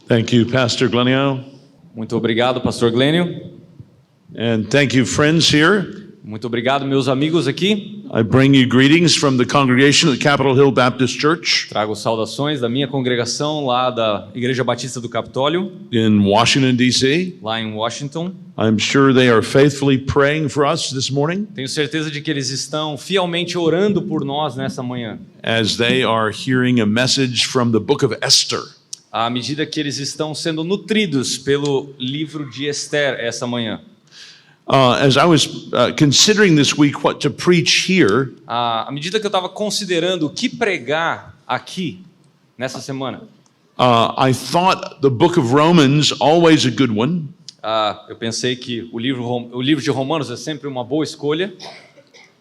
Thank you, Pastor Glenio. Muito obrigado, Pastor Glênio. And thank you, friends here. Muito obrigado, meus amigos aqui. I bring you greetings from the congregation at Capitol Hill Baptist Church Trago saudações da minha congregação lá da Igreja Batista do Capitólio, in Washington, D.C. lá em Washington. I'm sure they are faithfully praying for us this morning Tenho certeza de que eles estão fielmente orando por nós nessa manhã, as they are hearing a message from the book of Esther. à medida que eles estão sendo nutridos pelo livro de Esther essa manhã. As I was considering this week what to preach here, À medida que eu estava considerando o que pregar aqui nessa semana, I thought the book of Romans, always a good one, eu pensei que o livro de Romanos é sempre uma boa escolha.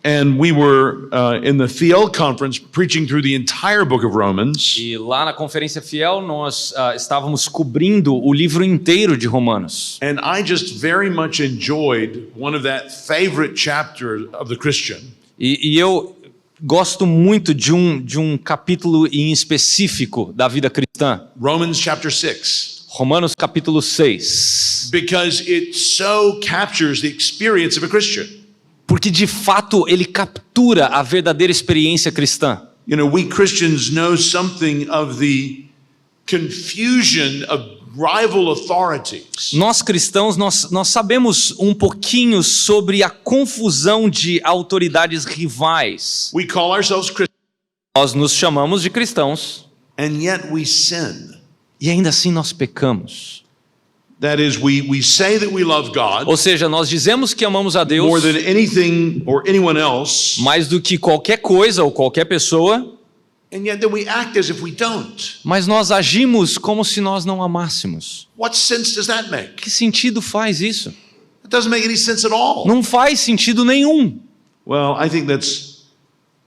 and we were in the Fiel conference preaching through the entire book of Romans. E lá na Conferência Fiel nós estávamos cobrindo o livro inteiro de Romanos. And I just very much enjoyed one of that favorite chapter of the Christian. E eu gosto muito de um capítulo em específico da vida cristã. Romans chapter 6. Romanos capítulo 6. Because it so captures the experience of a Christian. Porque de fato ele captura a verdadeira experiência cristã. You know, we Christians know something of the confusion of rival authorities. Nós cristãos, nós sabemos um pouquinho sobre a confusão de autoridades rivais. We call ourselves Christians, Nós nos chamamos de cristãos and yet we sin. e ainda assim nós pecamos. That is, we say that we love God Ou seja, nós dizemos que amamos a Deus more than anything or anyone else, mais do que qualquer coisa ou qualquer pessoa, and yet then we act as if we don't. mas nós agimos como se nós não amássemos. What sense does that make? Que sentido faz isso? It doesn't make any sense at all. Não faz sentido nenhum. Well, I think that's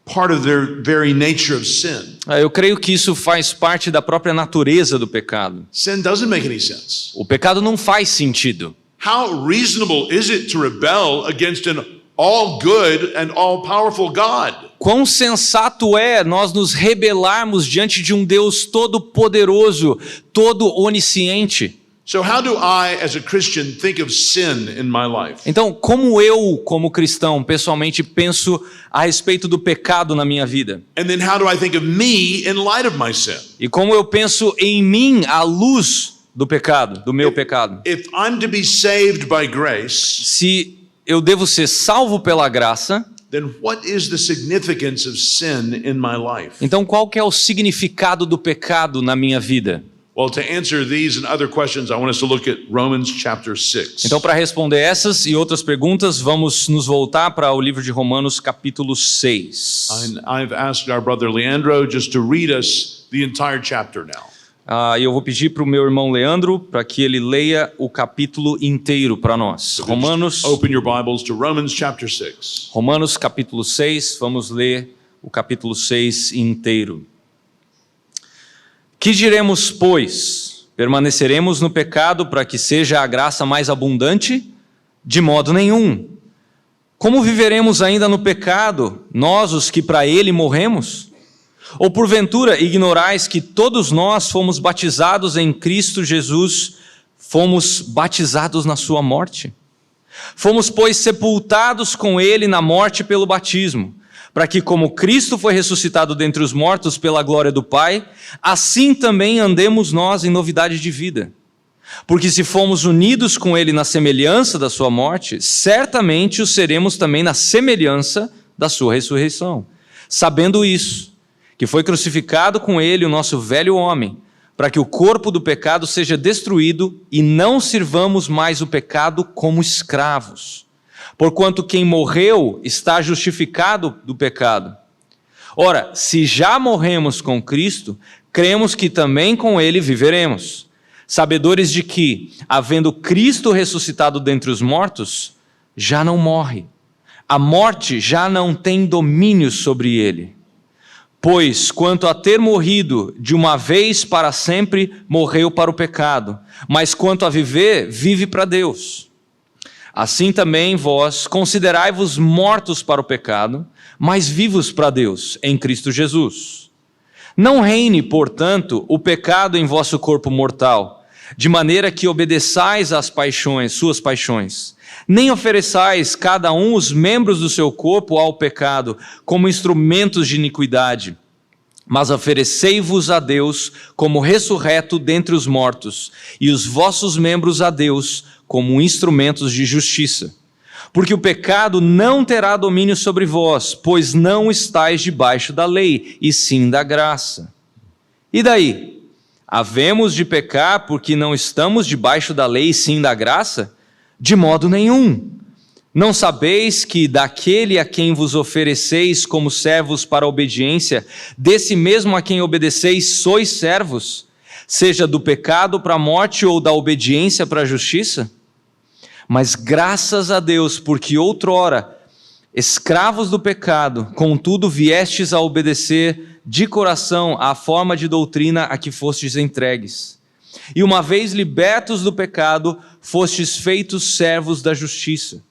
part of their very nature of sin. Eu creio que isso faz parte da própria natureza do pecado. Sin doesn't make any sense. O pecado não faz sentido. How reasonable is it to rebel against an all good and all powerful God? Quão sensato é nós nos rebelarmos diante de um Deus todo-poderoso, todo-onisciente. So how do I, as a Christian, think of sin in my life? Então, como eu, como cristão, pessoalmente penso a respeito do pecado na minha vida? And then how do I think of me in light of my sin? E como eu penso em mim à luz do pecado, do meu pecado? If I'm to be saved by grace, Se eu devo ser salvo pela graça, then what is the significance of sin in my life? então qual que é o significado do pecado na minha vida? Well, to answer these and other questions, I want us to look at Romans chapter 6. Então, para responder essas e outras perguntas, vamos nos voltar para o livro de Romanos, capítulo 6. And I've asked our brother Leandro just to read us the entire chapter now. E eu vou pedir para o meu irmão Leandro para que ele leia o capítulo inteiro para nós. Romanos, Open your Bibles to Romans chapter 6. Romanos, capítulo 6, vamos ler o capítulo 6 inteiro. Que diremos, pois? Permaneceremos no pecado para que seja a graça mais abundante? De modo nenhum. Como viveremos ainda no pecado, nós os que para ele morremos? Ou porventura ignorais que todos nós fomos batizados em Cristo Jesus, fomos batizados na sua morte? Fomos, pois, sepultados com ele na morte pelo batismo, para que, como Cristo foi ressuscitado dentre os mortos pela glória do Pai, assim também andemos nós em novidade de vida. Porque se fomos unidos com ele na semelhança da sua morte, certamente o seremos também na semelhança da sua ressurreição. Sabendo isso, que foi crucificado com ele o nosso velho homem, para que o corpo do pecado seja destruído e não sirvamos mais o pecado como escravos. Porquanto quem morreu está justificado do pecado. Ora, se já morremos com Cristo, cremos que também com ele viveremos, sabedores de que, havendo Cristo ressuscitado dentre os mortos, já não morre. A morte já não tem domínio sobre ele. Pois, quanto a ter morrido de uma vez para sempre, morreu para o pecado, mas quanto a viver, vive para Deus. Assim também vós considerai-vos mortos para o pecado, mas vivos para Deus, em Cristo Jesus. Não reine, portanto, o pecado em vosso corpo mortal, de maneira que obedeçais às paixões, suas paixões. Nem ofereçais cada um os membros do seu corpo ao pecado, como instrumentos de iniquidade, mas oferecei-vos a Deus como ressurreto dentre os mortos, e os vossos membros a Deus como instrumentos de justiça. Porque o pecado não terá domínio sobre vós, pois não estáis debaixo da lei, e sim da graça. E daí? Havemos de pecar porque não estamos debaixo da lei e sim da graça? De modo nenhum. Não sabeis que daquele a quem vos ofereceis como servos para a obediência, desse mesmo a quem obedeceis sois servos, seja do pecado para a morte ou da obediência para a justiça? Mas graças a Deus, porque outrora, escravos do pecado, contudo viestes a obedecer de coração à forma de doutrina a que fostes entregues. E uma vez libertos do pecado, fostes feitos servos da justiça.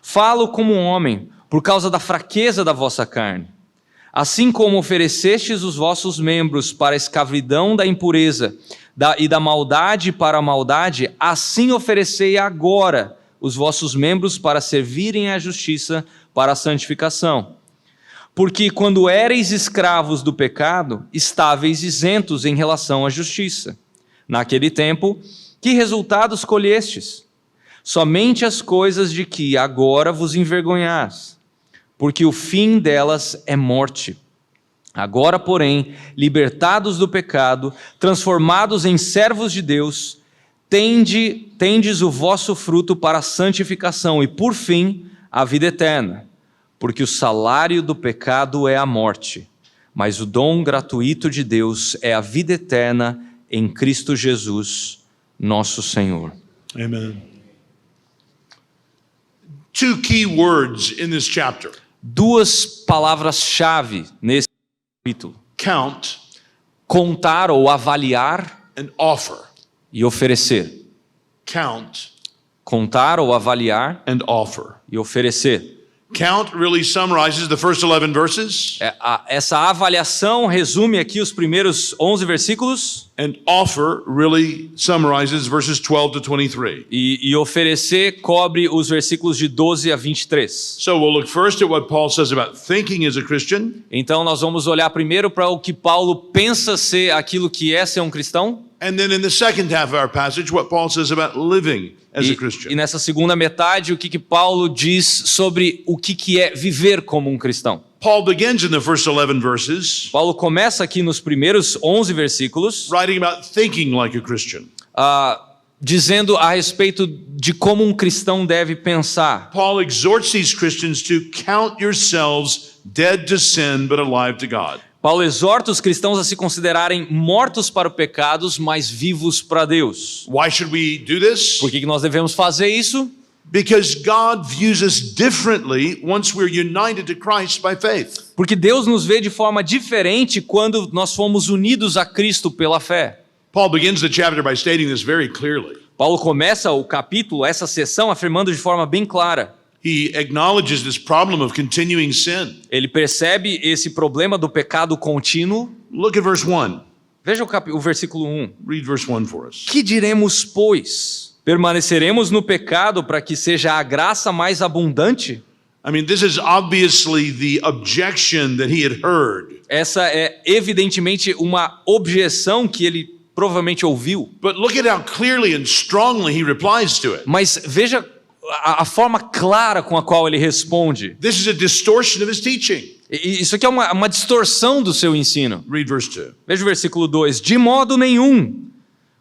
Falo como um homem, por causa da fraqueza da vossa carne. Assim como oferecestes os vossos membros para a escravidão da impureza e da maldade para a maldade, assim oferecei agora os vossos membros para servirem à justiça para a santificação. Porque quando éreis escravos do pecado, estáveis isentos em relação à justiça. Naquele tempo, que resultados colhestes? Somente as coisas de que agora vos envergonhais, porque o fim delas é morte. Agora, porém, libertados do pecado, transformados em servos de Deus, tendes o vosso fruto para a santificação e, por fim, a vida eterna. Porque o salário do pecado é a morte, mas o dom gratuito de Deus é a vida eterna em Cristo Jesus, nosso Senhor. Amen. Two key words in this chapter. Duas palavras-chave nesse capítulo. Count Contar ou avaliar and offer. e oferecer. Count Contar ou avaliar and offer. e oferecer. Count really summarizes the first 11 verses, Essa avaliação resume aqui os primeiros 11 versículos and offer really summarizes verses 12 to 23. e oferecer cobre os versículos de 12 a 23. So we'll look first at what Paul says about thinking as a Christian, Então nós vamos olhar primeiro para o que Paulo pensa ser aquilo que é ser um cristão. and then in the second half of our passage, what Paul says about living as a E Christian. nessa segunda metade, o que Paulo diz sobre o que é viver como um cristão. Paul begins in the first 11 verses Paulo começa aqui nos primeiros 11 versículos, writing about thinking like a Christian. dizendo a respeito de como um cristão deve pensar. Paul exhorts these Christians to count yourselves dead to sin but alive to God. Paulo exorta os cristãos a se considerarem mortos para o pecado, mas vivos para Deus. Why should we do this? Por que nós devemos fazer isso? Because God views us differently once we're united to Christ by faith. Porque Deus nos vê de forma diferente quando nós fomos unidos a Cristo pela fé. Paul begins the chapter by stating this very clearly. Paulo começa o capítulo, essa sessão, afirmando de forma bem clara. He acknowledges this problem of continuing sin. Ele percebe esse problema do pecado contínuo. Look at verse 1. Veja o versículo 1. Read verse 1 for us. Que diremos, pois? Permaneceremos no pecado para que seja a graça mais abundante? I mean, this is obviously the objection that he had heard. Essa é evidentemente uma objeção que ele provavelmente ouviu. But look at how clearly and strongly he replies to it. Mas veja a forma clara com a qual ele responde. This is a distortion of his teaching. Isso aqui é uma distorção do seu ensino. Read verse 2. Veja o versículo 2. De modo nenhum.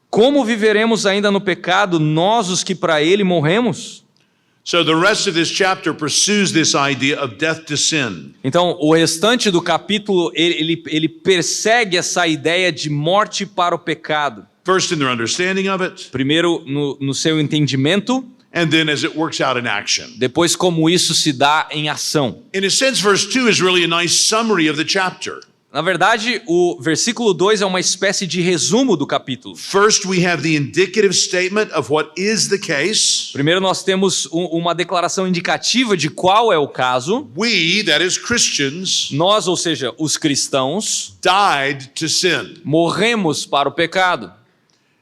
Como viveremos ainda no pecado, nós os que para ele morremos? So the rest of this chapter pursues this idea of death to sin. Então, o restante do capítulo, ele persegue essa ideia de morte para o pecado. First in their understanding of it, Primeiro no seu entendimento, and then as it works out in action. depois como isso se dá em ação. In a sense, verse 2 is really a nice summary of the chapter. Na verdade, o versículo 2 é uma espécie de resumo do capítulo. First, we have the indicative statement of what is the case. Primeiro nós temos uma declaração indicativa de qual é o caso. We, that is Christians, Nós, ou seja, os cristãos, died to sin. morremos para o pecado.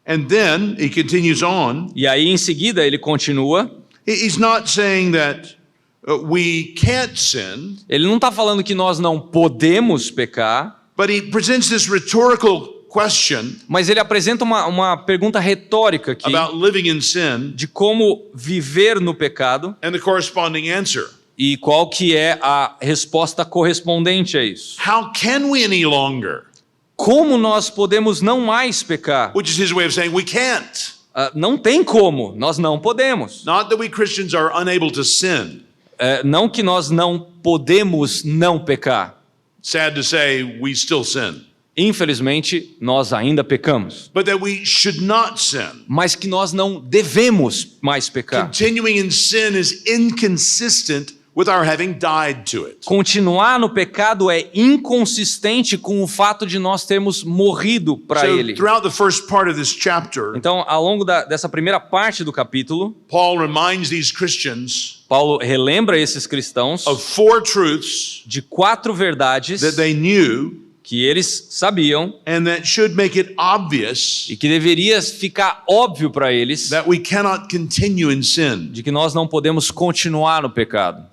And then he continues on. E aí em seguida ele continua. He's not saying that we can't sin, Ele não está falando que nós não podemos pecar, but he presents this rhetorical question mas ele apresenta uma pergunta retórica aqui about living in sin de como viver no pecado and the corresponding answer. e qual que é a resposta correspondente a isso. How can we any longer? Como nós podemos não mais pecar? Which is his way of saying we can't. Não tem como, nós não podemos. Not that we Christians are unable to sin. Não que nós não podemos não pecar. Sad to say, we still sin. Infelizmente, nós ainda pecamos. But that we should not sin. Mas que nós não devemos mais pecar. Continuing in sin is inconsistent with our having died to it. Continuar no pecado é inconsistente com o fato de nós termos morrido para ele. So throughout the first part of this chapter, Então, ao longo dessa primeira parte do capítulo, Paul reminds these Christians Paulo relembra esses cristãos of 4 truths de 4 verdades that they knew que eles sabiam and that should make it obvious e que deveria ficar óbvio para eles that we cannot continue in sin. de que nós não podemos continuar no pecado.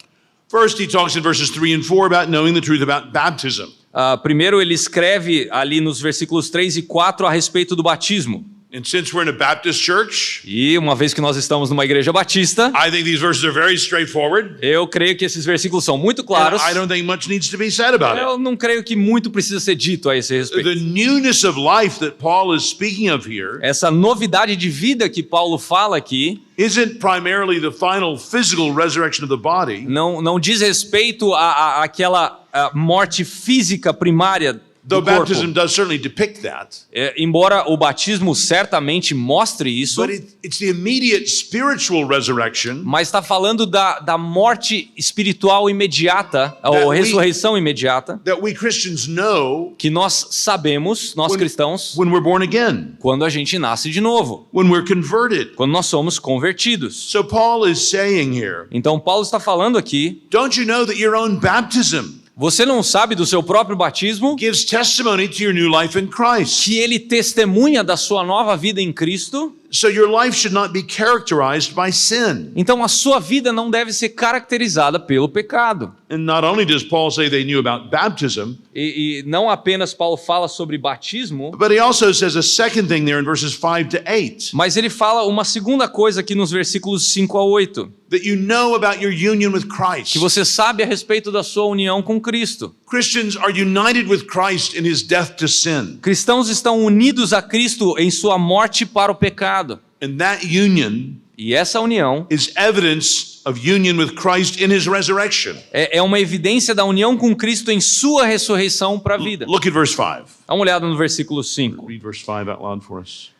First, he talks in verses 3 and 4 about knowing the truth about baptism. Primeiro ele escreve ali nos versículos 3 e 4 a respeito do batismo. And since we're in a Baptist church, E uma vez que nós estamos numa igreja batista, I think these verses are very straightforward. eu creio que esses versículos são muito And claros. I don't think much needs to be said about it. Eu não creio que muito precisa ser dito a esse respeito. The newness of life that Paul is speaking of here Essa novidade de vida que Paulo fala aqui isn't primarily the final physical resurrection of the body. não diz respeito àquela morte física primária do Though corpo. baptism does certainly depict that. Embora o batismo certamente mostre isso, But it's the immediate spiritual resurrection mas está falando da morte espiritual imediata, That ou we- ressurreição imediata, that we Christians know que nós sabemos, nós cristãos, when we're born again, quando a gente nasce de novo, when we're converted. quando nós somos convertidos. So Paul is saying here, Então Paulo está falando aqui, don't you know that your own baptism você não sabe do seu próprio batismo, gives testimony to your new life in Christ? que ele testemunha da sua nova vida em Cristo? So your life should not be characterized by sin. Então a sua vida não deve ser caracterizada pelo pecado. And not only does Paul say they knew about baptism, E não apenas Paulo fala sobre batismo, but he also says a second thing there in verses 5 to 8, mas ele fala uma segunda coisa aqui nos versículos 5 a 8, that you know about your union with Christ. que você sabe a respeito da sua união com Cristo. Christians are united with Christ in his death to sin. Cristãos estão unidos a Cristo em sua morte para o pecado. And that union E essa união is evidence of union with Christ in his resurrection. é uma evidência da união com Cristo em sua ressurreição para a vida. Look at verse 5. Dá uma olhada no versículo 5. Read verse 5 out loud for us.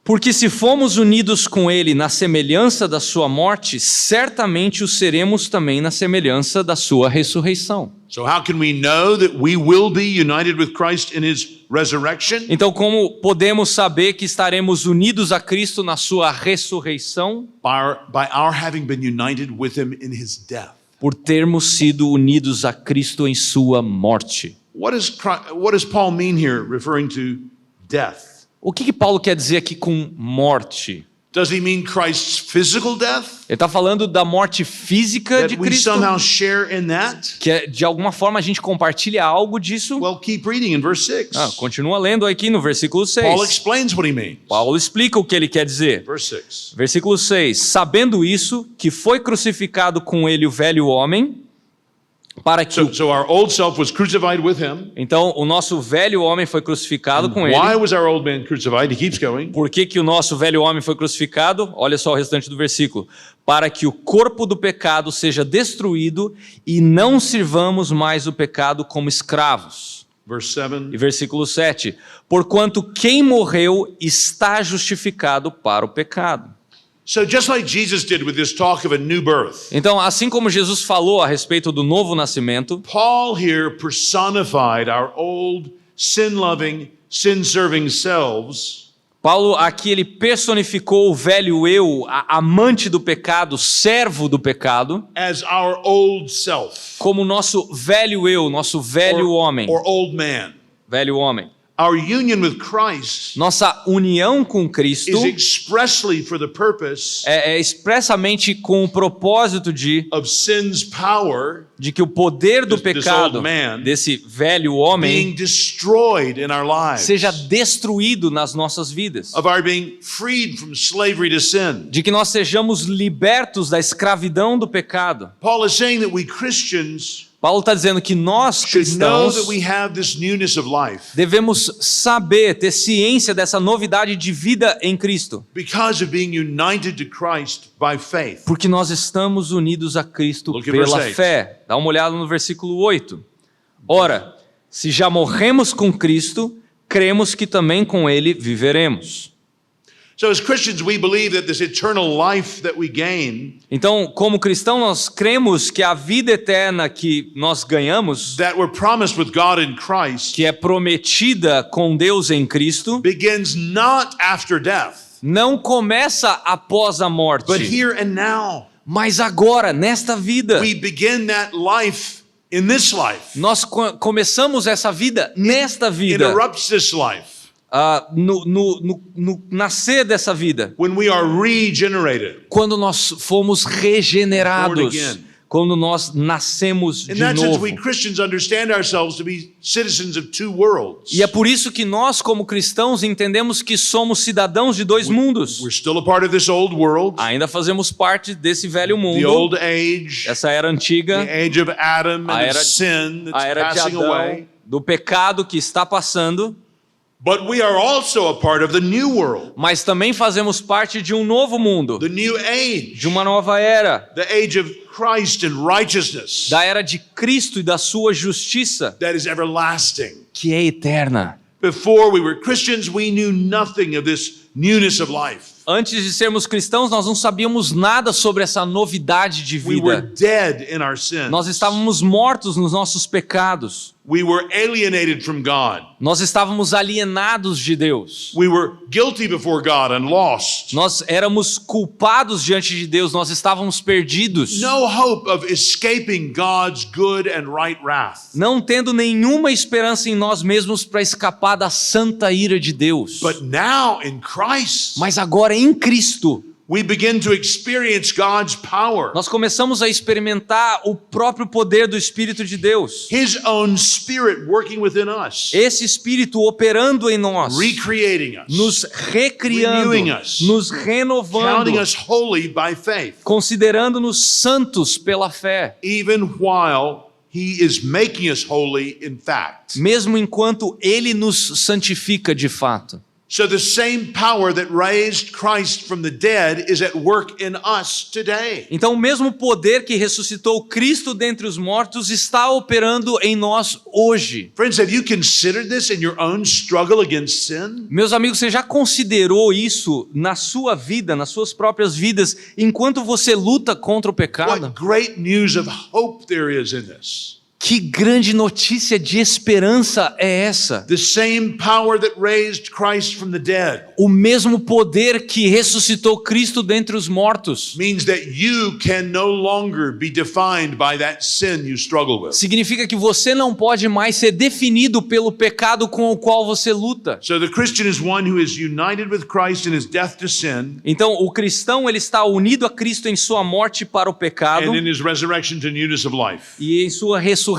Porque se fomos unidos com ele na semelhança da sua morte, certamente o seremos também na semelhança da sua ressurreição. So how can we know that we will be united with Christ in his resurrection? Então, como podemos saber que estaremos unidos a Cristo na sua ressurreição? By our having been united with him in his death. Por termos sido unidos a Cristo em sua morte. What does Paul mean here referring to death? O que Paulo quer dizer aqui com morte? Does he mean Christ's physical death? Ele está falando da morte física That de we Cristo? somehow share in that? Que de alguma forma a gente compartilha algo disso? Well, keep reading in verse 6. Continua lendo aqui no versículo 6. Paul explains what he means. Paulo explica o que ele quer dizer. Verse 6. Versículo 6. Sabendo isso, que foi crucificado com ele o velho homem, para que So our old self was crucified with him. Então, o nosso velho homem foi crucificado com ele. Why was our old man crucified? He keeps going. Por que o nosso velho homem foi crucificado? Olha só o restante do versículo. Para que o corpo do pecado seja destruído e não sirvamos mais o pecado como escravos. Verse 7. E versículo 7. Porquanto quem morreu está justificado para o pecado. So just like Jesus did with this talk of a new birth, Então, assim como Jesus falou a respeito do novo nascimento, Paul here personified our old sin-loving, sin-serving selves Paulo aqui ele personificou o velho eu, amante do pecado, servo do pecado, as our old self como nosso velho eu, nosso velho homem. or old man. Velho homem. Our union with Christ Nossa união com Cristo is expressly for the purpose é expressamente com o propósito of sin's power de que o poder do This pecado, old man desse velho being homem, destroyed in our lives, seja destruído nas nossas vidas. of our being freed from slavery to sin. De que nós sejamos libertos da escravidão do pecado. Paul is saying that we Christians Paulo está dizendo que nós should know cristãos that we have this newness of life devemos saber, ter ciência dessa novidade de vida em Cristo. because of being united to Christ by faith. Porque nós estamos unidos a Cristo Look at pela verse 8. fé. Dá uma olhada no versículo 8. Ora, se já morremos com Cristo, cremos que também com Ele viveremos. So as Christians, we believe that this eternal life that we gain, Então, como cristão, nós cremos que a vida eterna que nós ganhamos, that we're promised with God in Christ, que é prometida com Deus em Cristo, begins not after death, não começa após a but morte, here and now. mas agora, nesta vida. We begin that life in this life. Nós começamos essa vida nesta vida, Interrupts this life no nascer dessa vida, when we are regenerated. quando nós fomos regenerados, Born again. quando nós nascemos In de that sense, novo. we Christians understand ourselves to be citizens of two worlds. E é por isso que nós, como cristãos, entendemos que somos cidadãos de dois mundos. We're still a part of this old world, Ainda fazemos parte desse velho the mundo, old age, essa era the antiga, age of Adam a and era- of sin a that's era de passing Adão, away. do pecado que está passando, But we are also a part of the new world, mas também fazemos parte de um novo mundo, the new age, de uma nova era, the age of Christ and righteousness da era de Cristo e da sua justiça, that is everlasting. que é eterna. Before we were Christians, we knew nothing of this newness of life. Antes de sermos cristãos, nós não sabíamos nada sobre essa novidade de We were vida. dead in our sins. Nós estávamos mortos nos nossos pecados. We were alienated from God. Nós estávamos alienados de Deus. We were guilty before God and lost. Nós éramos culpados diante de Deus, nós estávamos perdidos. No hope of escaping God's good and right wrath. Não tendo nenhuma esperança em nós mesmos para escapar da santa ira de Deus. But now in Christ, Mas agora em Cristo, we begin to experience God's power, nós começamos a experimentar o próprio poder do Espírito de Deus. His own Spirit working within us, Esse Espírito operando em nós, recreating us, nos recriando, renewing us, nos renovando, counting us holy by faith, considerando-nos santos pela fé, even while He is making us holy in fact. mesmo enquanto Ele nos santifica de fato. So the same power that raised Christ from the dead is at work in us today. Então o mesmo poder que ressuscitou Cristo dentre os mortos está operando em nós hoje. Friends, have you considered this in your own struggle against sin? Meus amigos, você já considerou isso na sua vida, nas suas próprias vidas, enquanto você luta contra o pecado? What great news of hope there is in this. Que grande notícia de esperança é essa? The same power that raised Christ from the dead O mesmo poder que ressuscitou Cristo dentre os mortos means that you can no longer be defined by that sin you struggle with. significa que você não pode mais ser definido pelo pecado com o qual você luta. So the Christian is one who is united with Christ in his death to sin Então, o cristão ele está unido a Cristo em sua morte para o pecado and in his resurrection to newness of life. e em sua ressurreição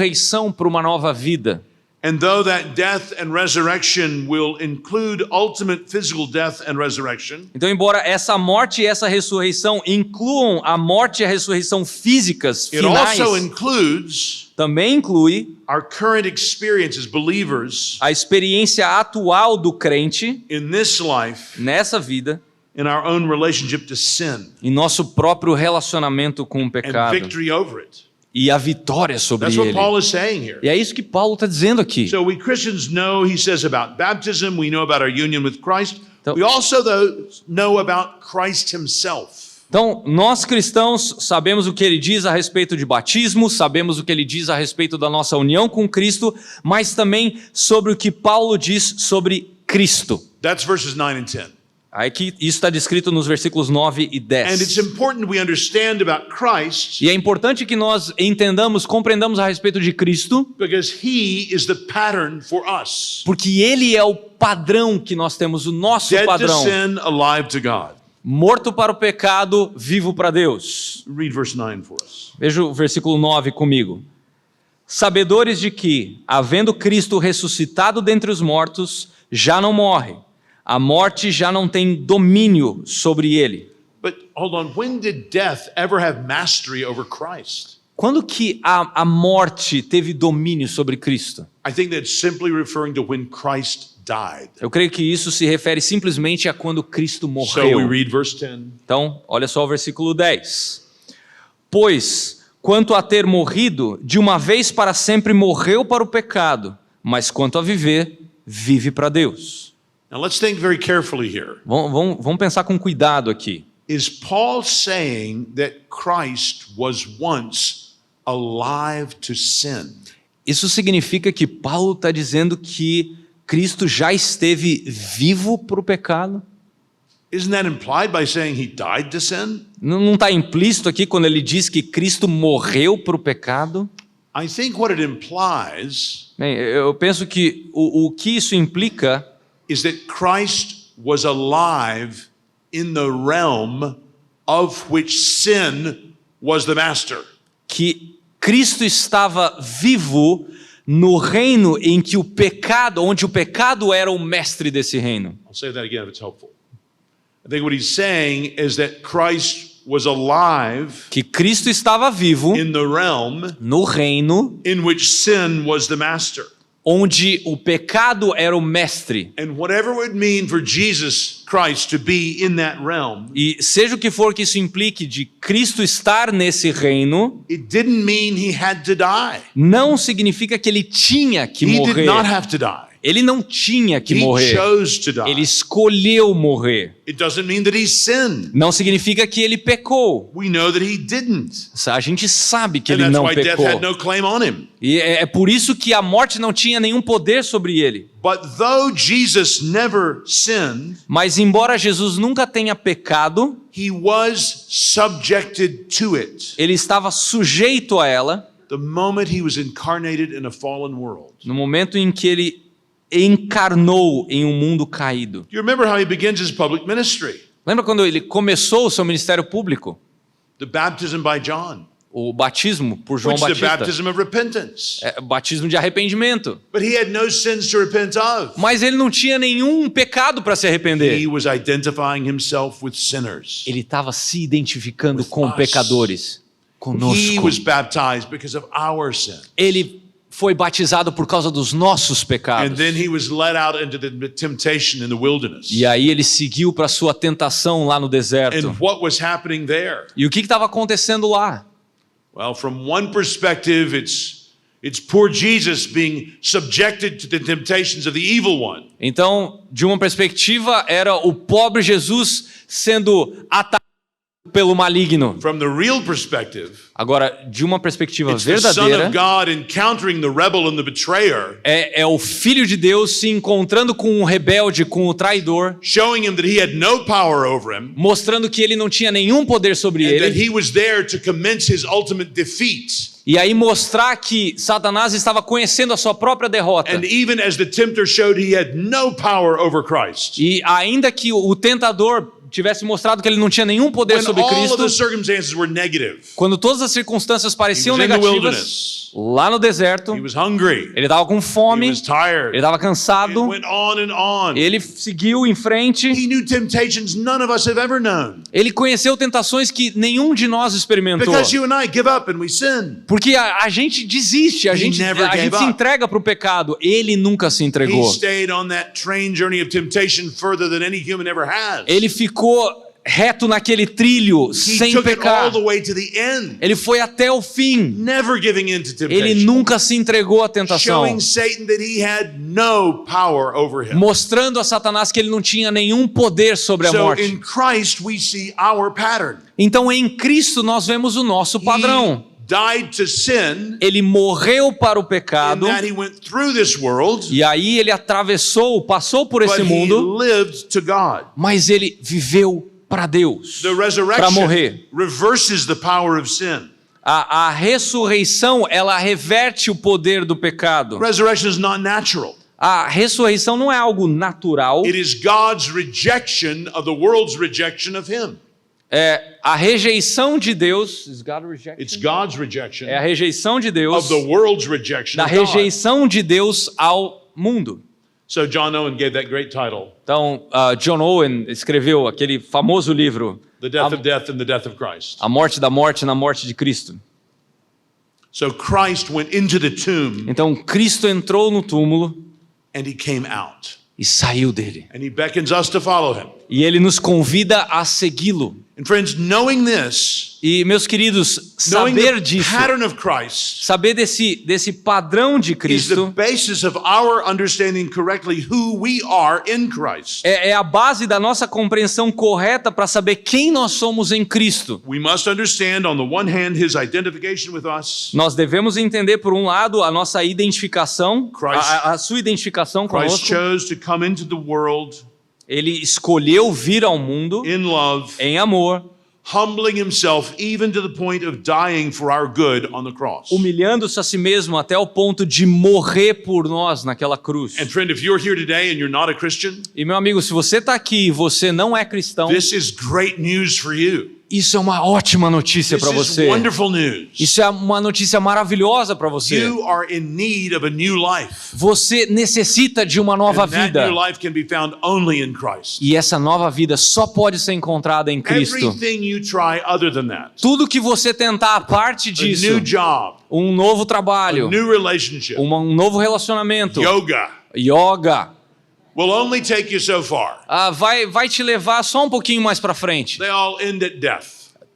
para uma nova vida. And though that death and resurrection will include ultimate physical death and resurrection, Então, embora essa morte e essa ressurreição incluam a morte e a ressurreição físicas it finais, also includes também inclui our current experience as believers a experiência atual do crente in this life nessa vida, in our own relationship to sin em nosso próprio relacionamento com o and pecado victory over it. e a vitória sobre That's what ele. Paul is saying here. E é isso que Paulo está dizendo aqui. So we Christians know, he says, about baptism. We know about our union with Christ. Então- We also know about Christ himself. Então, nós cristãos sabemos o que ele diz a respeito de batismo, sabemos o que ele diz a respeito da nossa união com Cristo, mas também sobre o que Paulo diz sobre Cristo. That's verses 9 and 10. Aí que isso está descrito nos versículos 9 e And it's 10. important we understand about Christ E é importante que nós entendamos, compreendamos a respeito de Cristo, because he is the pattern for us. porque Ele é o padrão que nós temos, o nosso Dead to padrão. sin, alive to God. Morto para o pecado, vivo para Deus. Read verse 9 for us. Veja o versículo 9 comigo. Sabedores de que, havendo Cristo ressuscitado dentre os mortos, já não morre. A morte já não tem domínio sobre ele. But hold on, when did death ever have mastery over Christ? Quando que a morte teve domínio sobre Cristo? I think that's simply referring to when Christ died. Eu creio que isso se refere simplesmente a quando Cristo So we morreu. read verse 10. Então, olha só o versículo 10. Pois, quanto a ter morrido, de uma vez para sempre morreu para o pecado, mas quanto a viver, vive para Deus. Now let's think very carefully here. Vamos pensar com cuidado aqui. Is Paul saying that Christ was once alive to sin? Isso significa que Paulo está dizendo que Cristo já esteve vivo para o pecado? Isn't that implied by saying he died to sin? Não está implícito aqui quando ele diz que Cristo morreu para o pecado? I think what it implies Bem, eu penso que o que isso implica is that Christ was alive in the realm of which sin was the master. que Cristo estava vivo no reino em que o pecado, onde o pecado era o mestre desse reino. I'll say that again if it's helpful. I think what he's saying is that Christ was alive Que Cristo estava vivo in the realm no reino in which sin was the master. onde o pecado era o mestre. And whatever it would mean for Jesus Christ to be in that realm, E seja o que for que isso implique de Cristo estar nesse reino, it didn't mean he had to die. não significa que ele tinha que He did morrer. not have to die. Ele não tinha que He morrer. chose to die. Ele escolheu morrer. It doesn't mean that he sinned. Não significa que ele pecou. We know that he didn't. A gente sabe que And ele that's não why death pecou. had no claim on him. E é por isso que a morte não tinha nenhum poder sobre ele. But though Jesus never sinned, Mas embora Jesus nunca tenha pecado, he was subjected to it ele estava sujeito a ela the moment he was incarnated in a fallen world. no momento em que ele encarnou em um mundo caído. Do you remember how he begins his public ministry? Lembra quando ele começou o seu ministério público? The baptism by John, O batismo por João which is the Batista. baptism of repentance. É, batismo de arrependimento. But he had no sins to repent of. Mas ele não tinha nenhum pecado para se He arrepender. was identifying himself with sinners. Ele estava se identificando With com us. pecadores. He Conosco. was baptized because of our sin. Ele foi batizado por causa dos nossos And pecados. then he was led out into the temptation in the wilderness. E aí ele seguiu para sua tentação lá no deserto. And what was happening there? E o que estava acontecendo lá? Well, from one perspective, it's poor Jesus being subjected to the temptations of the evil one. Então, de uma perspectiva, era o pobre Jesus sendo atacado pelo maligno. From the real perspective, Agora, de uma perspectiva it's the Son verdadeira, of God encountering the rebel and the betrayer, é o Filho de Deus se encontrando com o rebelde, com o traidor, showing him that he had no power over him, mostrando que ele não tinha nenhum poder sobre and that ele, he was there to commence his ultimate defeat. e aí mostrar que Satanás estava conhecendo a sua própria derrota. And even as the tempter showed, he had no power over Christ. E ainda que o tentador tivesse mostrado que ele não tinha nenhum poder When sobre all of Cristo, the circumstances were negative, quando todas as circunstâncias pareciam He was in the negativas, wilderness. lá no deserto, he was hungry, ele estava com he fome, was tired, ele estava it cansado, went on and on. ele seguiu em frente, He knew temptations none of us have ever known. ele conheceu tentações que nenhum de nós experimentou. Because you and I give up and we sin. Porque a gente desiste, a He gente never gave se up. entrega para o pecado. Ele nunca se He entregou. stayed on that train journey of temptation further than any human ever has. Ele ficou reto naquele trilho, He sem took it all pecar. the way to the end, Ele foi até o fim. never giving in to Ele temptation, nunca se entregou à tentação, showing Satan that he had no power over him. mostrando a Satanás que ele não tinha nenhum poder sobre a So morte. in Christ we see our pattern. Então em Cristo nós vemos o nosso padrão. He died to sin, ele morreu para o in pecado, that he went through this world, e aí ele passou por but esse he mundo, lived to God. mas ele viveu para Deus, The para resurrection morrer. reverses the power of sin. A ressurreição, ela reverte o poder do pecado. Resurrection is not natural. A ressurreição não é algo natural, It is God's rejection of the world's rejection of him. é a rejeição de Deus. Is God rejection? It's God's rejection É a rejeição de Deus, of the world's rejection da of God. rejeição de Deus ao mundo. So John Owen gave that great title, Então, John Owen escreveu aquele famoso livro, The Death of Death and the Death of Christ. A Morte da Morte na Morte de Cristo. So Christ went into the tomb Então, Cristo entrou no túmulo and he came out. e saiu dele. And he beckons us to follow him. E ele nos convida a segui-lo. And friends, knowing this, E, meus queridos, knowing saber the disso, pattern of Christ, saber desse padrão de is the Cristo, basis of our understanding correctly who we are in Christ. é a base da nossa compreensão correta para saber quem nós somos em Cristo. We must understand, on the one hand, his identification with us. Nós devemos entender, por um lado, a nossa identificação, a sua identificação Christ conosco. chose to come into the world Ele escolheu vir ao mundo in love, em amor, humbling himself even to the point of dying for our good on the cross. humilhando-se a si mesmo até o ponto de morrer por nós naquela cruz. And friend, if you're here today and you're not a Christian, E meu amigo, se você está aqui e você não é cristão, this is great news for you. isso é uma ótima notícia This para is você. wonderful news. Isso é uma notícia maravilhosa para você. You are in need of a new life. Você necessita de uma nova And that vida. new life can be found only in Christ. E essa nova vida só pode ser encontrada em Cristo. Everything you try other than that, Tudo que você tentar a parte a disso, new job, um novo a trabalho, new relationship, um novo relacionamento, yoga, yoga, will only take you so far. vai te levar só um pouquinho mais para frente. They all end at death.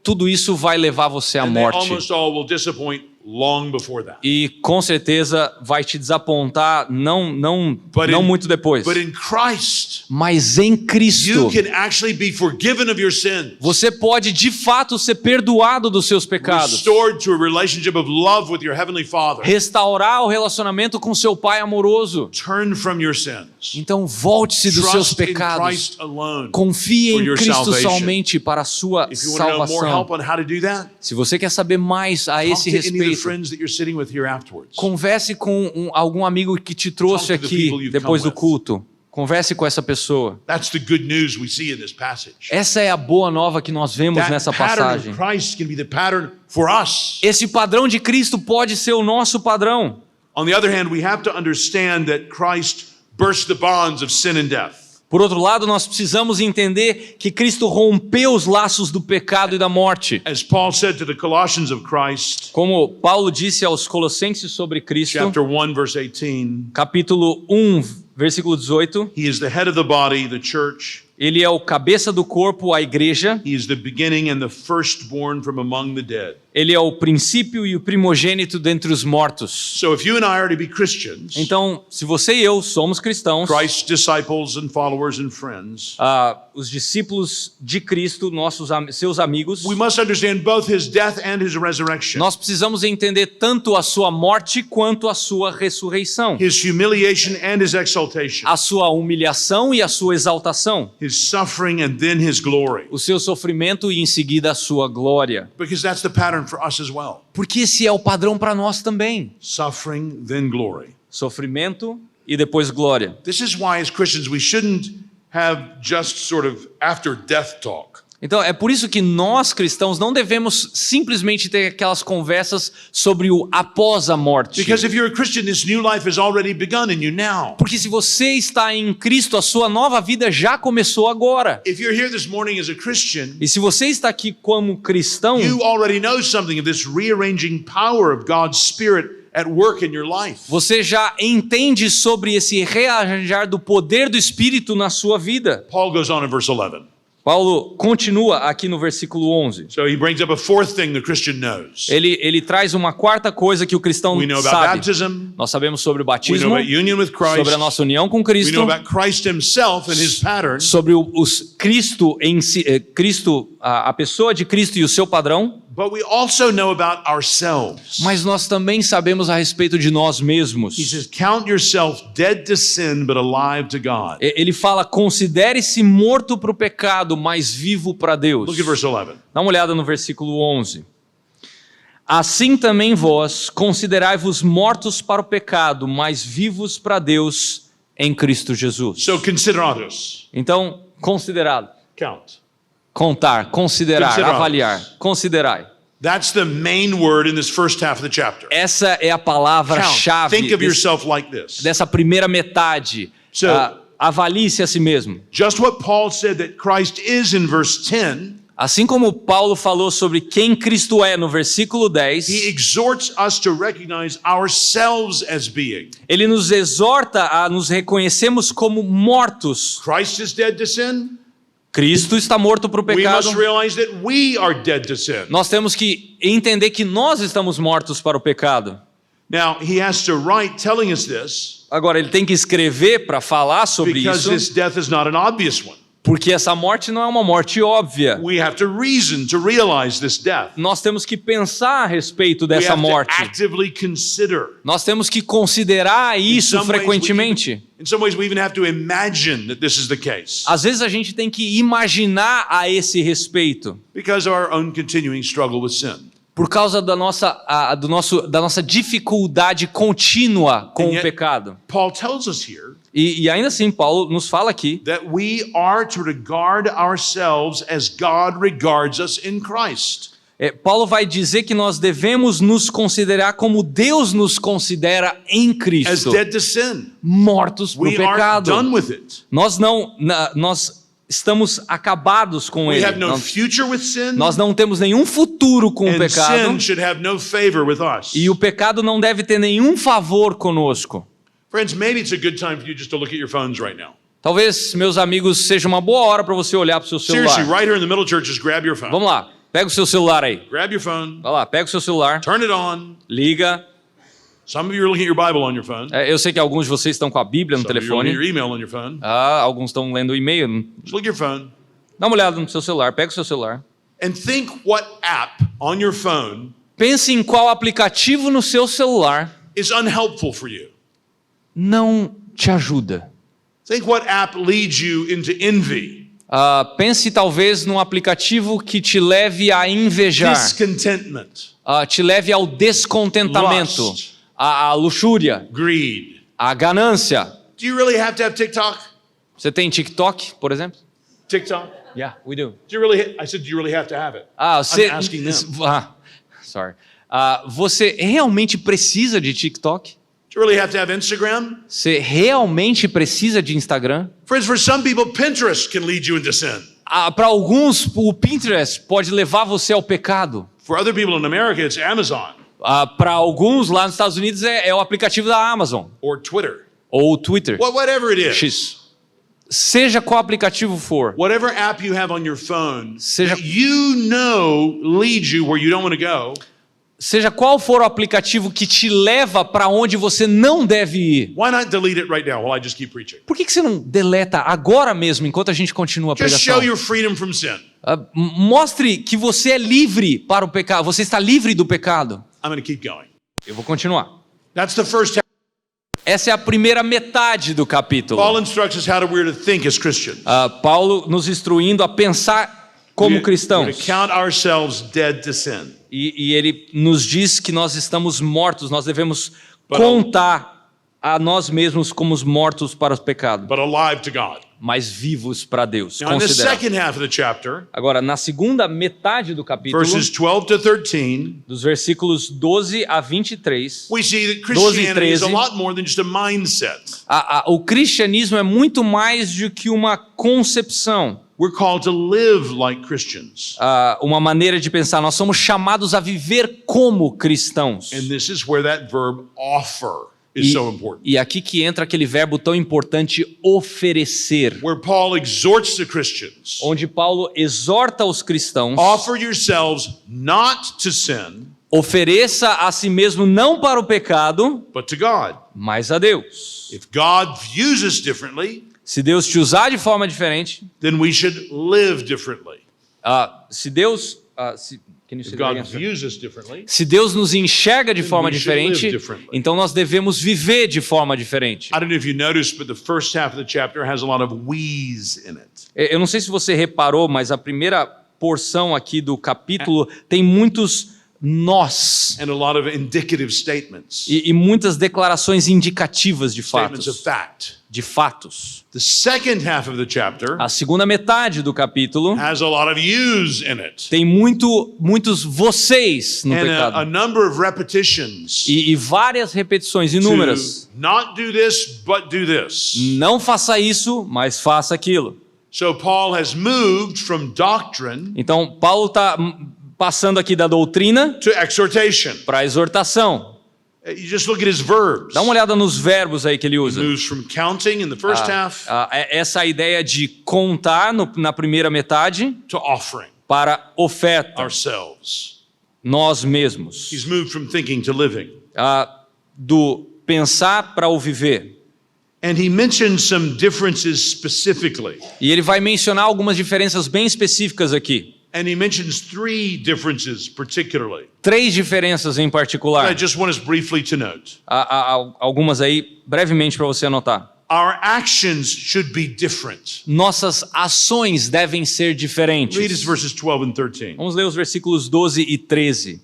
Tudo isso vai levar você à And they morte. almost all will disappoint long before that. E com certeza vai te desapontar não But in- muito depois. But in Christ, Mas em Cristo, you can actually be forgiven of your sins, você pode de fato ser perdoado dos seus pecados. restored to a relationship of love with your Heavenly Father. Restaurar o relacionamento com seu Pai amoroso. Turn from your sins. Então volte-se dos seus Trust in pecados. Christ alone. Confie for em your Cristo salvation. somente para a sua If you want to know more salvação. help on how to do that, Se você quer saber mais a talk esse to any of the respeito, friends that you're sitting with here afterwards. converse com algum amigo que te trouxe Talk to the aqui people you've depois come do culto. Converse com essa pessoa. That's the good news we see in this passage. Essa é a boa nova que nós vemos That nessa pattern passagem. of Christ can be the pattern for us. Esse padrão de Cristo pode ser o nosso padrão. On the other hand, we have to understand that Christ burst the bonds of sin and death. Por outro lado, nós precisamos entender que Cristo rompeu os laços do pecado e da morte. As Paul said to the Colossians of Christ, Como Paulo disse aos Colossenses sobre Cristo, chapter 1, verse 18, capítulo 1, versículo 18, he is the head of the body, the church. ele é o cabeça do corpo, a igreja. He is the beginning and the firstborn from among the dead. Ele é o princípio e o primogênito dentre os mortos. So if you and I are to be Christians, Então, se você e eu somos cristãos, Christ's disciples and followers and friends, os discípulos de Cristo, seus amigos, we must understand both his death and his resurrection, nós precisamos entender tanto a sua morte quanto a sua ressurreição, his humiliation and his exaltation, a sua humilhação e a sua exaltação, his suffering and then his glory, o seu sofrimento e em seguida a sua glória. because that's the pattern for us as well. Porque esse é o padrão para nós também. Suffering, then glory. Sofrimento e depois glória. This is why, as Christians, we shouldn't have just sort of after death talk. Então, é por isso que nós cristãos não devemos simplesmente ter aquelas conversas sobre o após a morte. Because if you're a Christian, this new life has already begun in you now. Porque se você está em Cristo, a sua nova vida já começou agora. If you're here this morning as a Christian, E se você está aqui como cristão, you already know something of this rearranging power of God's Spirit at work in your life. você já entende sobre esse rearranjar do poder do Espírito na sua vida. Paul goes on in verse 11. Paulo continua aqui no versículo 11. So he brings up a fourth thing the Christian knows. Ele traz uma quarta coisa que o cristão We know about sabe. baptism. Nós sabemos sobre o We know batismo, about union with Christ. sobre a nossa união com We Cristo, know about Christ himself and his pattern. sobre Cristo em si, Cristo, a pessoa de Cristo e o seu padrão. but we also know about ourselves. Mas nós também sabemos a respeito de nós mesmos. He says, count yourself dead to sin, but alive to God. Ele fala, considere-se morto para o pecado, mas vivo para Deus. Look at verse 11. Dá uma olhada no versículo 11. Assim também vós, considerai-vos mortos para o pecado, mas vivos para Deus em Cristo Jesus. So considerados. Então, considerado. Count. Contar, considerar, Considerados. avaliar, considerai. That's the main word in this first half of the chapter. Essa é a Count. palavra-chave Think of yourself like this. dessa primeira metade. So- Avalie-se a si mesmo. Just what Paul said that Christ is in verse 10, Assim como Paulo falou sobre quem Cristo é no versículo 10, he exhorts us to recognize ourselves as being. ele nos exorta a nos reconhecermos como mortos. Christ is dead to sin. Cristo está morto para o We pecado. must realize that we are dead to sin. Nós temos que entender que nós estamos mortos para o pecado. Now, he has to write telling us this Agora, ele tem que escrever para falar sobre because isso, this death is not an obvious one. porque essa morte não é uma morte óbvia. We have to reason to realize this death. Nós temos que pensar a respeito We dessa have to morte. actively consider. Nós temos que considerar isso In some ways, frequentemente. in some ways, we even have to imagine that this is the case Às vezes a gente tem que imaginar a esse respeito, because of our own continuing struggle with sin. por causa da nossa dificuldade contínua com And o yet- pecado. Paul tells us here E ainda assim, Paulo nos fala aqui that we are to regard ourselves as God regards us in Christ. Paulo vai dizer que nós devemos nos considerar como Deus nos considera em As Cristo, dead to sin. mortos para o We aren't pecado. done with it. Nós estamos acabados com We ele. have no future with sin, Nós não temos nenhum futuro com o and pecado, sin should have no favor with us. e o pecado não deve ter nenhum favor conosco. Friends, maybe it's a good time for you just to look at your phones right now. Talvez, meus amigos, seja uma boa hora para você olhar para o seu Seriously, celular. right here in the middle church, just grab your phone. Vamos lá, pega o seu celular aí. Grab your phone, Vai lá, pega o seu celular, turn it on. liga. Some of you are looking at your Bible on your phone. Eu sei que alguns de vocês estão com a Bíblia no Some of you are looking at telefone. your email on your phone. Alguns estão lendo o e-mail. Just look at your phone Dá uma olhada no seu celular, pega o seu celular. and think what app on your phone Pense em qual aplicativo no seu celular is unhelpful for you. não te ajuda. Think what app leads you into envy, Pense talvez num aplicativo que te leve a invejar, discontentment, te leve ao descontentamento, Lust. à luxúria, greed. à ganância. Do you really have to have TikTok? Você tem TikTok, por exemplo? TikTok? Yeah, we do. Do you really? I said, do you really have to have it? Você, I'm asking them. sorry. Você realmente precisa de TikTok? Do you really have to have Instagram? Você realmente precisa de Instagram? Friends, for some people, Pinterest can lead you into sin. Para alguns, o Pinterest pode levar você ao pecado. For other people in America, it's Amazon Para alguns, lá nos Estados Unidos, é o aplicativo da Amazon or Twitter. ou o Twitter. Whatever it is. X. Seja qual aplicativo for, Whatever app you have on your phone Seja- that you know leads you where you don't want to go, seja qual for o aplicativo que te leva para onde você não deve ir, why not delete it right now while I just keep preaching? por que você não deleta agora mesmo, enquanto a gente continua a Just pregação? show your freedom from sin. Mostre que você é livre para o pecado, você está livre do pecado. I'm going to keep going. Eu vou continuar. That's the first half. Essa é a primeira metade do capítulo. Paul instructs us how we're to think as Christians. Paulo nos instruindo a pensar como We're to cristãos. count ourselves dead to sin. E ele nos diz que nós estamos mortos, nós devemos contar a nós mesmos como mortos para o pecado, But alive to God. mas vivos para Deus. Now, in the Considerar. second half of the chapter, Agora, na segunda metade do capítulo, verses 12 to 13, dos versículos 12 a 23, we see that 12 e Christianity is a 13. lot more than just a mindset. O cristianismo é muito mais do que uma concepção, We're called to live like Christians. uma maneira de pensar. Nós somos chamados a viver como cristãos. And this is where that verb offer is so important. E aqui que entra aquele verbo tão importante, oferecer, Where Paul exhorts the Christians, onde Paulo exorta os cristãos, offer yourselves not to sin, ofereça a si mesmo não para o pecado, but to God. mas a Deus. If God views us differently, Se Deus te usar de forma diferente, then we should live differently. se Deus If God views us differently, Se Deus nos enxerga de forma we should live diferente, differently. então nós devemos viver de forma diferente. I don't know if you noticed, but the first half of the chapter has a lot of we's in it. Eu não sei se você reparou, mas a primeira porção aqui do capítulo tem muitos nós And a lot of indicative statements. e muitas declarações indicativas de Statements of fatos. fact. De fatos. The second half of the chapter A segunda metade do capítulo has a lot of yous in it. tem muitos vocês no And a pecado. number of repetitions. E várias repetições inúmeras. To not do this, but do this. Não faça isso, mas faça aquilo. So Paul has moved from doctrine Então, Paulo está passando aqui da doutrina to exhortation. para a exortação. You just look at his verbs. Dá uma olhada nos verbos aí que ele usa. Moves from counting in the first half Essa ideia de contar na primeira metade to offering para oferta, ourselves. nós mesmos. He's moved from thinking to living. Do pensar para o viver. And he mentions some differences specifically. E ele vai mencionar algumas diferenças bem específicas aqui. And he mentions 3 differences particularly. 3 diferenças em I particular. just want us briefly to note. Algumas aí, brevemente para você anotar. Our actions should be different. Nossas ações devem ser Read us diferentes. verses 12 and 13. Vamos ler os versículos 12 e 13.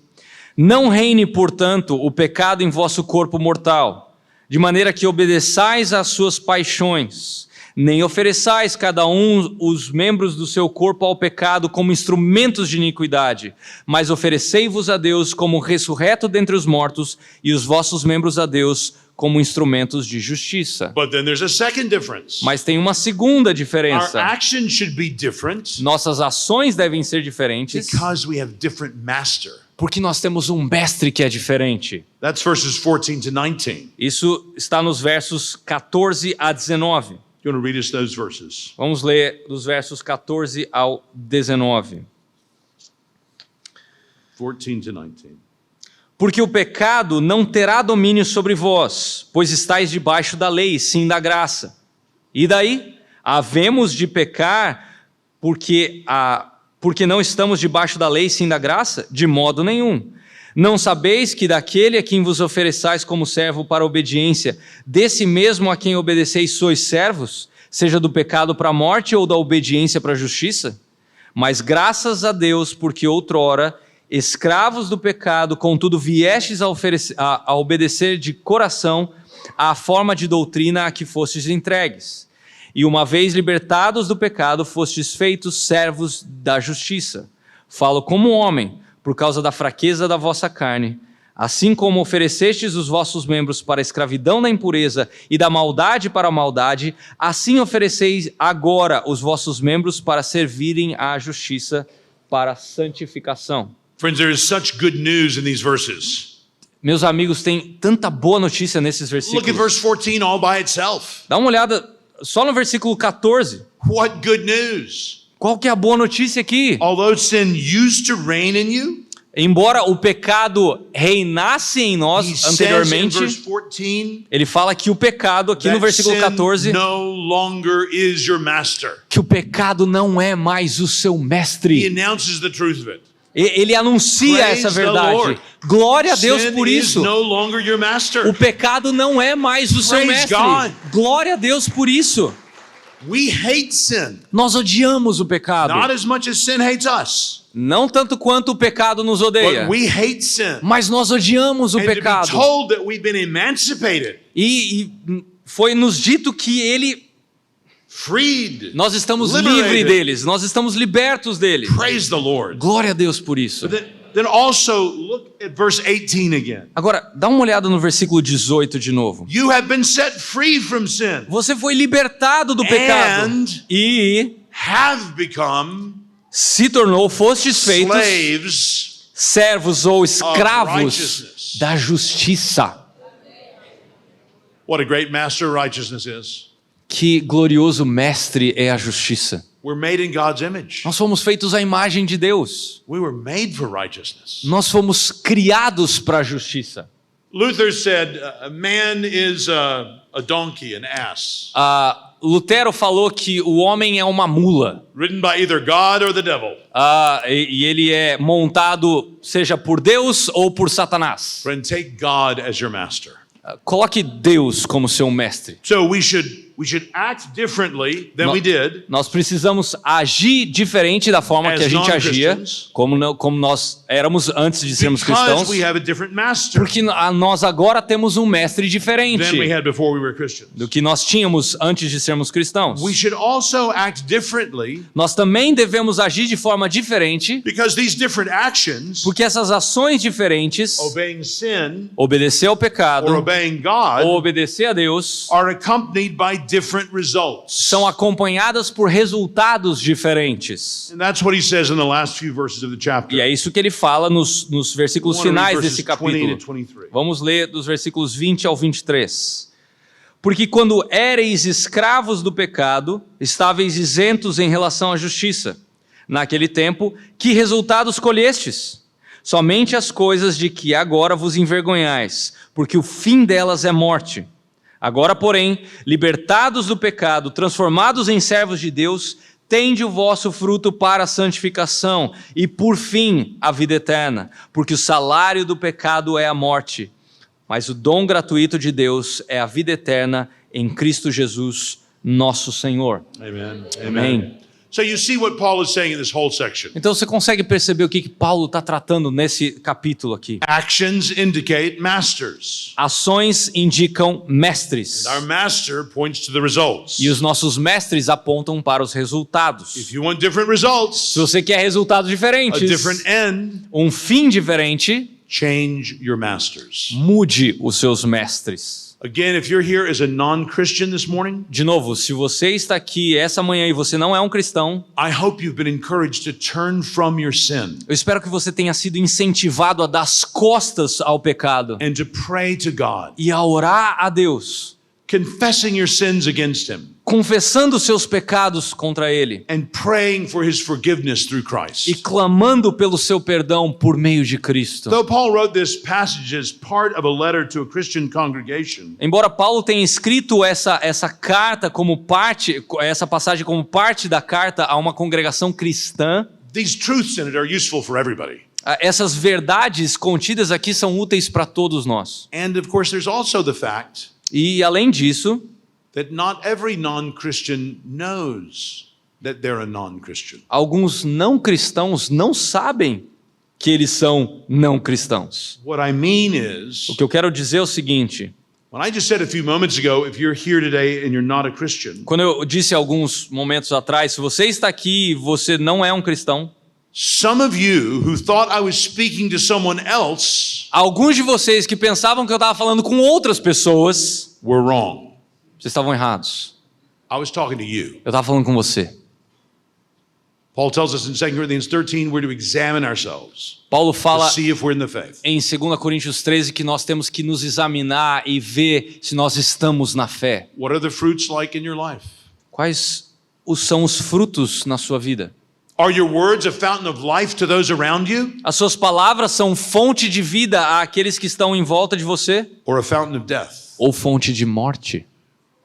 Não reine, portanto, o pecado em vosso corpo mortal, de maneira que obedeçais às suas paixões, nem ofereçais cada um os membros do seu corpo ao pecado como instrumentos de iniquidade, mas oferecei-vos a Deus como ressurreto dentre os mortos e os vossos membros a Deus como instrumentos de justiça. But then there's a second difference. Mas tem uma segunda Our diferença. actions should be different Nossas ações devem ser diferentes because we have different master. porque nós temos um mestre que é diferente. That's verses 14 to 19. Isso está nos versos 14 a 19. You want to read us those verses? Vamos ler dos versos 14 ao 19. 14 to 19. Porque o pecado não terá domínio sobre vós, pois estáis debaixo da lei, sim da graça. E daí? Havemos de pecar porque não estamos debaixo da lei, sim da graça? De modo nenhum. Não sabeis que daquele a quem vos ofereçais como servo para a obediência, desse mesmo a quem obedeceis sois servos, seja do pecado para a morte ou da obediência para a justiça? Mas graças a Deus, porque outrora, escravos do pecado, contudo viestes a obedecer de coração à forma de doutrina a que fostes entregues. E uma vez libertados do pecado, fostes feitos servos da justiça. Falo como homem, por causa da fraqueza da vossa carne. Assim como oferecestes os vossos membros para a escravidão da impureza e da maldade para a maldade, assim ofereceis agora os vossos membros para servirem à justiça, para a santificação. Friends, there is such good news in these verses. Meus amigos, tem tanta boa notícia nesses Look at versículos. verse 14 all by itself. Dá uma olhada só no versículo 14. What good news. Qual que é a boa notícia aqui? Although sin used to reign in you, Embora o pecado reinasse em nós he says in anteriormente, verse 14, ele fala que o pecado, aqui no that versículo sin 14, no longer is your master. que o pecado não é mais o seu He mestre. announces the truth of it. Ele anuncia Praise essa the verdade. Lord. Glória a Deus Sin por is isso. no longer your master. O pecado não é mais o seu Praise mestre. God. Glória a Deus por isso. We hate sin, Nós odiamos o pecado. not as much as sin hates us, Não tanto quanto o pecado nos odeia. but we hate sin. Mas nós odiamos o And to be pecado. told that we've been emancipated, E foi nos dito que freed, nós estamos liberated. livres deles. Nós estamos libertos deles. Praise the Lord. Glória a Deus por isso. But then also look at verse 18 again. Agora, dá uma olhada no versículo 18 de novo. You have been set free from sin Você foi libertado do pecado And- e have become se tornou, fostes feitos slaves. servos ou escravos righteousness. da justiça. What a great master righteousness is. Que glorioso mestre é a justiça. We're made in God's image. Nós fomos feitos à imagem de Deus. We were made for righteousness. Nós fomos criados para a justiça. Luther said, a man is a donkey, an ass. Lutero falou que o homem é uma mula. ridden by either God or the devil. E ele é montado seja por Deus ou por Satanás. Friend, take God as your master. Coloque Deus como seu mestre. So we should act differently than we did. Nós precisamos agir diferente da forma que a gente agia, como nós éramos antes de sermos cristãos, Because we have a different master porque nós agora temos um mestre diferente than we had before we were Christians. do que nós tínhamos antes de sermos cristãos. We should also act differently Nós também devemos agir de forma diferente, because these different actions, porque essas ações diferentes, obeying sin obedecer ao or pecado obeying ou God, obedecer a Deus, are accompanied by different results. são acompanhadas por resultados diferentes. And that's what he says in the last few verses of the chapter. E é isso que ele fala nos versículos I wanna read finais verses desse 20 capítulo. to 23. Vamos ler dos versículos 20 ao 23. Porque quando éreis escravos do pecado, estáveis isentos em relação à justiça. Naquele tempo, que resultados colhestes? Somente as coisas de que agora vos envergonhais, porque o fim delas é morte. Agora, porém, libertados do pecado, transformados em servos de Deus, tende o vosso fruto para a santificação e, por fim, a vida eterna, porque o salário do pecado é a morte, mas o dom gratuito de Deus é a vida eterna em Cristo Jesus, nosso Senhor. Amen. Amém. So you see what Paul is saying in this whole section. Então você consegue perceber o que Paulo está tratando nesse capítulo aqui? Actions indicate masters. Ações indicam mestres. Our master points to the results. E os nossos mestres apontam para os resultados. If you want different results, Se você quer resultados a diferentes, different end, um fim diferente, change your masters. mude os seus mestres. Again, if you're here as a non-Christian this morning, De novo, se você está aqui essa manhã e você não é um cristão, I hope you've been encouraged to turn from your sin eu espero que você tenha sido incentivado a dar as costas ao pecado and to pray to God, e a orar a Deus, confessing your sins against Him confessando seus pecados contra Ele and praying for His forgiveness through Christ. e clamando pelo seu perdão por meio de Cristo. Though Paul wrote this passage as part of a letter to a Christian congregation, Embora Paulo tenha escrito essa carta como parte, essa passagem como parte da carta a uma congregação cristã, these truths in it are useful for everybody. essas verdades contidas aqui são úteis para todos nós. And of course, there's also the fact E além disso, that not every non-Christian knows that they're a non-Christian. alguns não cristãos não sabem que eles são não cristãos. What I mean is, O que eu quero dizer é o seguinte: when I just said a few moments ago, if you're here today and you're not a Christian, quando eu disse alguns momentos atrás, se você está aqui e você não é um cristão, some of you who thought I was speaking to someone else alguns de vocês que pensavam que eu estava falando com outras pessoas, were wrong. vocês estavam errados. I was talking to you. Eu estava falando com você. Paul tells us in 2 Corinthians 13 we're to examine ourselves Paulo to fala see if we're in the faith. em 2 Coríntios 13 que nós temos que nos examinar e ver se nós estamos na fé. What are the fruits like in your life? Quais são os frutos na sua vida? Are your words a fountain of life to those around you As suas palavras são fonte de vida àqueles que estão em volta de você or a fountain of death? ou fonte de morte?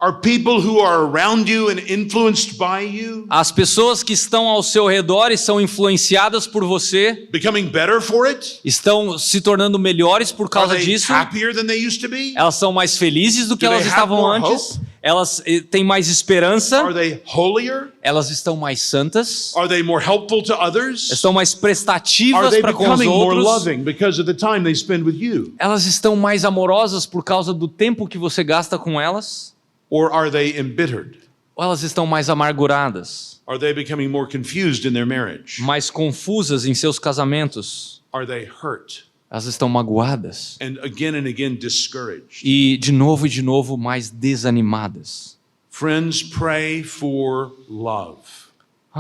Are people who are around you and influenced by you As pessoas que estão ao seu redor e são influenciadas por você becoming better for it? estão se tornando melhores por Are causa they disso? happier than they used to be? Elas são mais felizes do que Do they elas have estavam more antes? hope? Elas têm mais esperança? Are they holier? Elas estão mais santas? Are they more helpful to others? Estão mais Are prestativas they para com os becoming more outros? loving because of the time they spend with you? Elas estão mais amorosas por causa do tempo que você gasta com elas? Or are they embittered? Ou elas estão mais amarguradas, Are they becoming more confused in their marriage? mais confusas em seus casamentos? Are they hurt Elas estão magoadas and again discouraged? e de novo mais desanimadas. Friends, pray for love.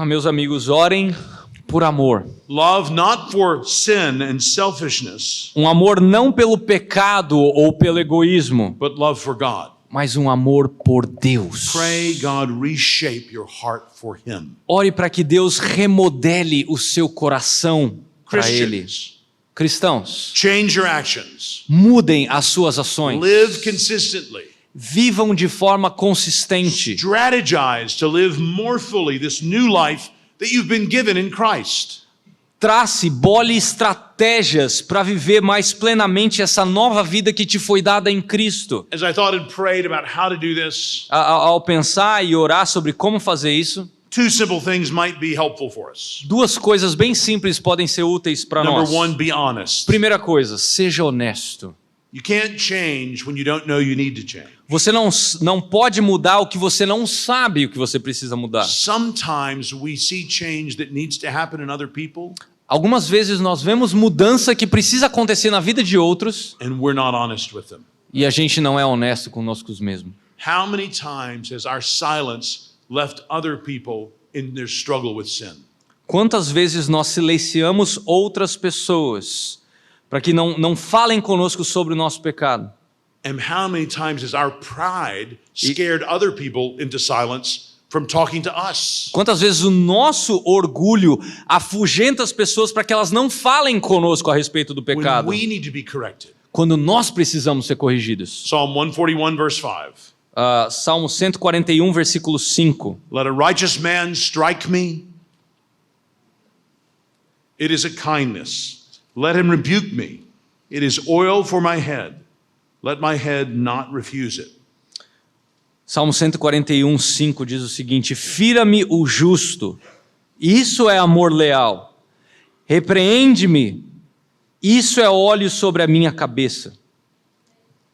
Meus amigos, orem por amor. Love not for sin and selfishness, Um amor não pelo pecado ou pelo egoísmo, but love for God. mas um amor por Deus. Pray God reshape your heart for Him. Ore para que Deus remodele o seu coração para Ele. Christians, Cristãos, change your actions. mudem as suas ações. Live consistently. vivam de forma consistente. Strategize to live more fully this new life that you've been given in Christ. Trace, bole estratégias para viver mais plenamente essa nova vida que te foi dada em Cristo. As I thought and prayed about how to do this, Ao pensar e orar sobre como fazer isso, two simple things might be helpful for us. duas coisas bem simples podem ser úteis para nós. Number one, be honest. Primeira coisa, seja honesto. You can't change when you don't know you need to change. Você não pode mudar o que você não sabe o que você precisa mudar. Sometimes we see change that needs to happen in other people, Algumas vezes nós vemos mudança que precisa acontecer na vida de outros and we're not honest with them. e a gente não é honesto conosco mesmos. How many times has our silence left other people in their struggle with sin? Quantas vezes nós silenciamos outras pessoas para que não falem conosco sobre o nosso pecado? And how many times has our pride scared other people into silence from talking to us? Quantas vezes o nosso orgulho afugenta as pessoas para que elas não falem conosco a respeito do When pecado, we need to be corrected. quando nós precisamos ser corrigidos? Psalm 141 verse 5. Salmo 141, versículo 5. Let a righteous man strike me. It is a kindness. Let him rebuke me. It is oil for my head. Let my head not refuse it. Salmo 141, 5 diz o seguinte: fira-me o justo, isso é amor leal. Repreende-me, isso é óleo sobre a minha cabeça.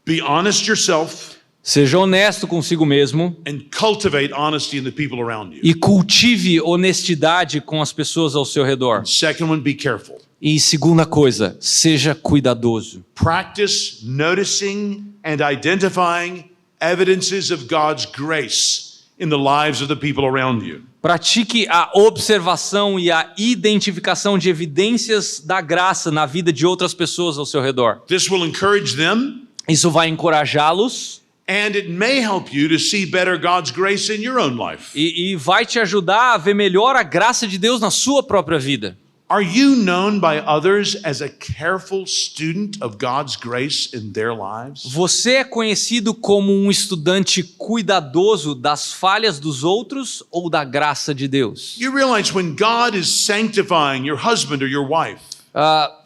Be honest yourself Seja honesto consigo mesmo and cultivate honesty in the people around you. e cultive honestidade com as pessoas ao seu redor. Second one, be careful. E segunda coisa, seja cuidadoso. Practice noticing and identifying evidences of God's grace in the lives of the people around you. Pratique a observação e a identificação de evidências da graça na vida de outras pessoas ao seu redor. This will encourage them, Isso vai encorajá-los and it may help you to see better God's grace in your own life. e vai te ajudar a ver melhor a graça de Deus na sua própria vida. Are you known by others as a careful student of God's grace in their lives? Você é conhecido como um estudante cuidadoso das falhas dos outros ou da graça de Deus? You realize when God is sanctifying your husband or your wife,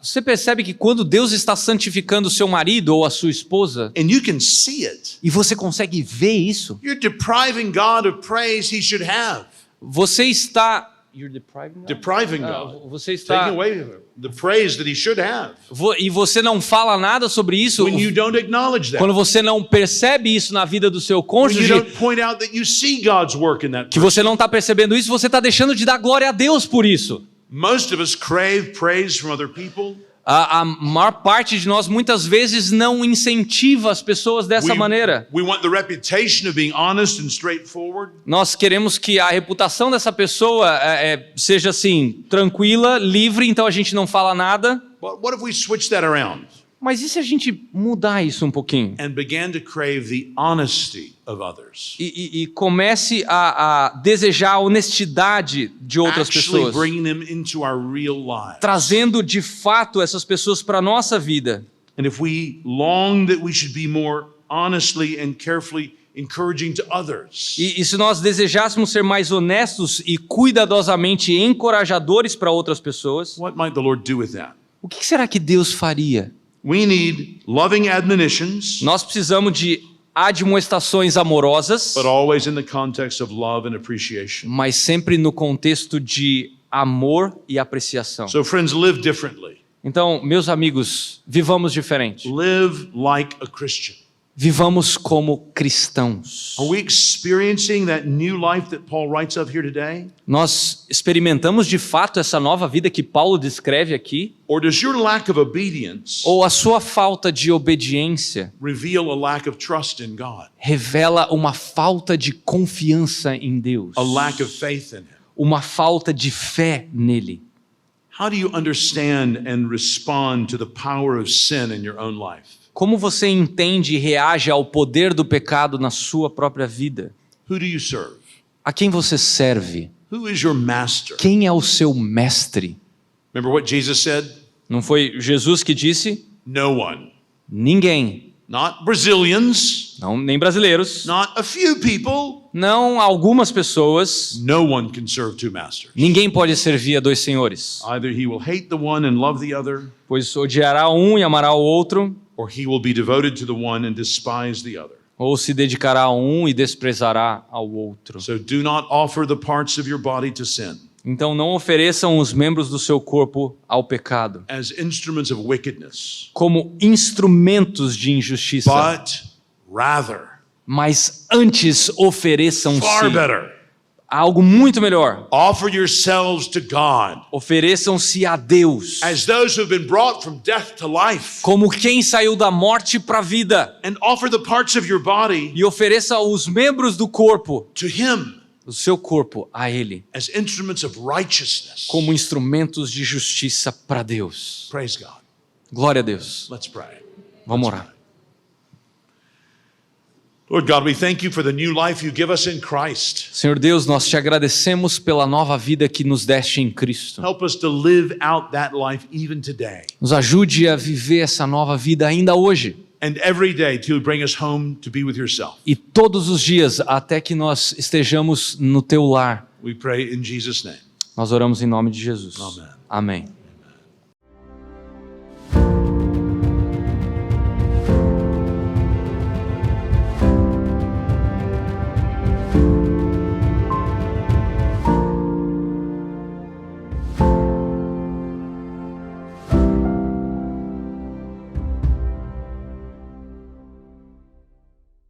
Você percebe que quando Deus está santificando o seu marido ou a sua esposa, and you can see it, e você consegue ver isso, you're depriving God of praise he should have. você está... You're depriving God? Depriving God. Você está... Taking away the praise that he should have. E você não fala nada sobre isso When you don't acknowledge that. quando você não percebe isso na vida do seu When you cônjuge, don't point out that you see God's work in that que person. você não está percebendo isso, você está deixando de dar glória a Deus por isso. Most of us crave praise from other people. A maior parte de nós muitas vezes não incentiva as pessoas dessa maneira. We want the reputation of being honest and straightforward. Nós queremos que a reputação dessa pessoa seja assim, tranquila, livre, então a gente não fala nada. But what if we switch that around Mas e se a gente mudar isso um pouquinho? and began to crave the honesty of others? E comece a desejar a honestidade de outras Actually pessoas. bringing them into our real lives. Trazendo de fato essas pessoas para a nossa vida. And if we long that we should be more honestly and carefully encouraging to others, E se nós desejássemos ser mais honestos e cuidadosamente encorajadores para outras pessoas, what might the Lord do with that? o que será que Deus faria? We need loving admonitions, Nós precisamos de admoestações amorosas, but always in the context of love and appreciation. mas sempre no contexto de amor e apreciação. So friends, live differently. Então, meus amigos, vivamos diferente. Live like a Christian. Vivamos como cristãos. Are we experiencing that new life that Paul writes of here today? Nós experimentamos de fato essa nova vida que Paulo descreve aqui? Or does your lack of obedience Ou a sua falta de obediência reveal a lack of trust in God, revela uma falta de confiança em Deus? a lack of faith in Him? Uma falta de fé nele? How do you understand and respond to the power of sin in your own life? Como você entende e reage ao poder do pecado na sua própria vida? Who do you serve? A quem você serve? Who is your master? Quem é o seu mestre? Remember what Jesus said? Não foi Jesus que disse? No one. Ninguém. not Brazilians, não nem brasileiros, not a few people. não algumas pessoas. No one can serve two masters. Ninguém pode servir a dois senhores, Either he will hate the one and love the other, pois odiará um e amará o outro, or he will be devoted to the one and despise the other. ou se dedicará a um e desprezará ao outro. So do not offer the parts of your body to sin Então não ofereçam os membros do seu corpo ao pecado, as instruments of wickedness, como instrumentos de injustiça, but rather, mas antes ofereçam-se far better, algo muito melhor. offer yourselves to God Ofereçam-se a Deus, as those who have been brought from death to life, como quem saiu da morte para a vida, and offer the parts of your body e ofereça os membros do corpo, to Him o seu corpo, a Ele, as instruments of righteousness. como instrumentos de justiça para Deus. Praise God. Glória a Deus. Let's pray. Vamos orar. Lord God, we thank you for the new life you give us in Christ. Senhor Deus, nós te agradecemos pela nova vida que nos deste em Cristo. Help us to live out that life even today. Nos ajude a viver essa nova vida ainda hoje And every day to bring us home to be with yourself. e todos os dias até que nós estejamos no teu lar. We pray in Jesus' name. Nós oramos em nome de Jesus. Amém. Amém.